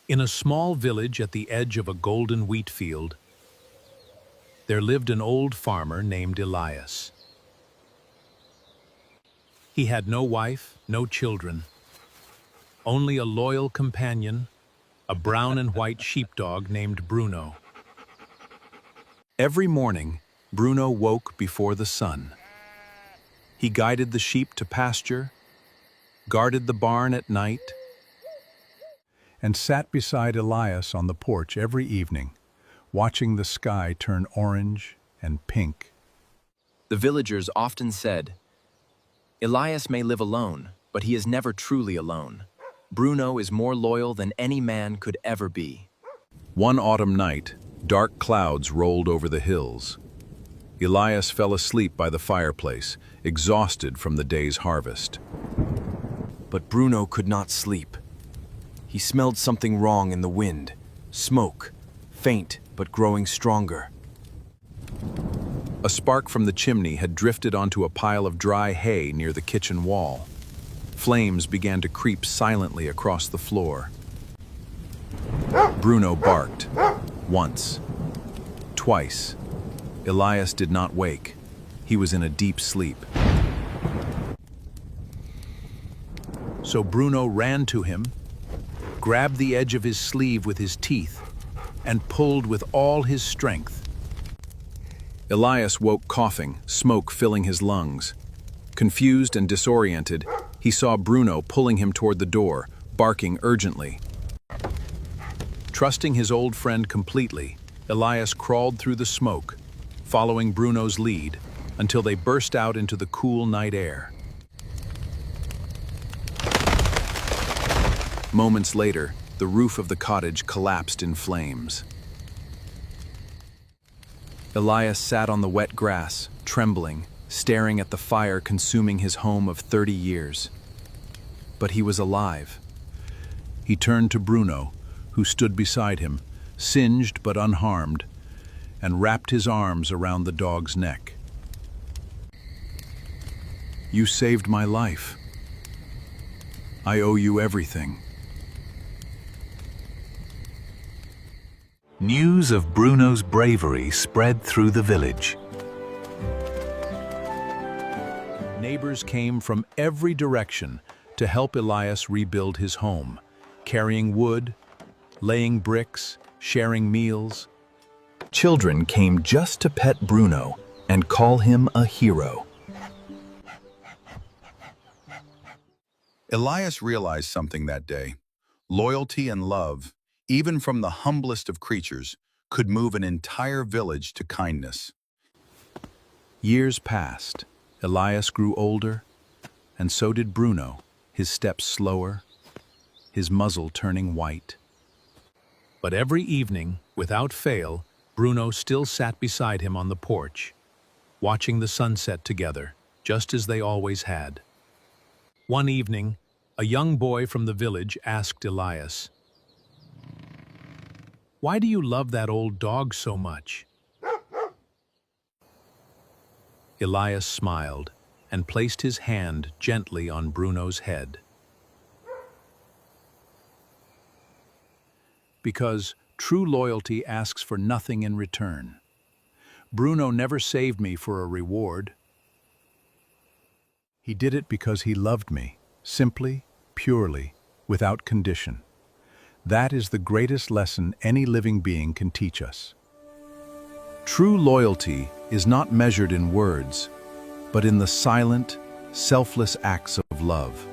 In a small village at the edge of a golden wheat field, there lived an old farmer named Elias. He had no wife, no children, only a loyal companion, a brown and white sheepdog named Bruno. Every morning, Bruno woke before the sun. He guided the sheep to pasture, guarded the barn at night, and sat beside Elias on the porch every evening, watching the sky turn orange and pink. The villagers often said, "Elias may live alone, but he is never truly alone. Bruno is more loyal than any man could ever be." One autumn night, dark clouds rolled over the hills. Elias fell asleep by the fireplace, exhausted from the day's harvest. But Bruno could not sleep. He smelled something wrong in the wind, smoke, faint but growing stronger. A spark from the chimney had drifted onto a pile of dry hay near the kitchen wall. Flames began to creep silently across the floor. Bruno barked. Once. Twice. Elias did not wake. He was in a deep sleep. So Bruno ran to him, grabbed the edge of his sleeve with his teeth, and pulled with all his strength. Elias woke coughing, smoke filling his lungs. Confused and disoriented, he saw Bruno pulling him toward the door, barking urgently. Trusting his old friend completely, Elias crawled through the smoke, following Bruno's lead, until they burst out into the cool night air. Moments later, the roof of the cottage collapsed in flames. Elias sat on the wet grass, trembling, staring at the fire consuming his home of 30 years. But he was alive. He turned to Bruno, who stood beside him, singed but unharmed, and wrapped his arms around the dog's neck. "You saved my life. I owe you everything." News of Bruno's bravery spread through the village. Neighbors came from every direction to help Elias rebuild his home, carrying wood, laying bricks, sharing meals. Children came just to pet Bruno and call him a hero. Elias realized something that day. Loyalty and love, even from the humblest of creatures, could move an entire village to kindness. Years passed. Elias grew older, and so did Bruno, his steps slower, his muzzle turning white. But every evening, without fail, Bruno still sat beside him on the porch, watching the sunset together, just as they always had. One evening, a young boy from the village asked Elias, "Why do you love that old dog so much?" Elias smiled and placed his hand gently on Bruno's head. "Because true loyalty asks for nothing in return. Bruno never saved me for a reward. He did it because he loved me, simply, purely, without condition. That is the greatest lesson any living being can teach us." True loyalty is not measured in words, but in the silent, selfless acts of love.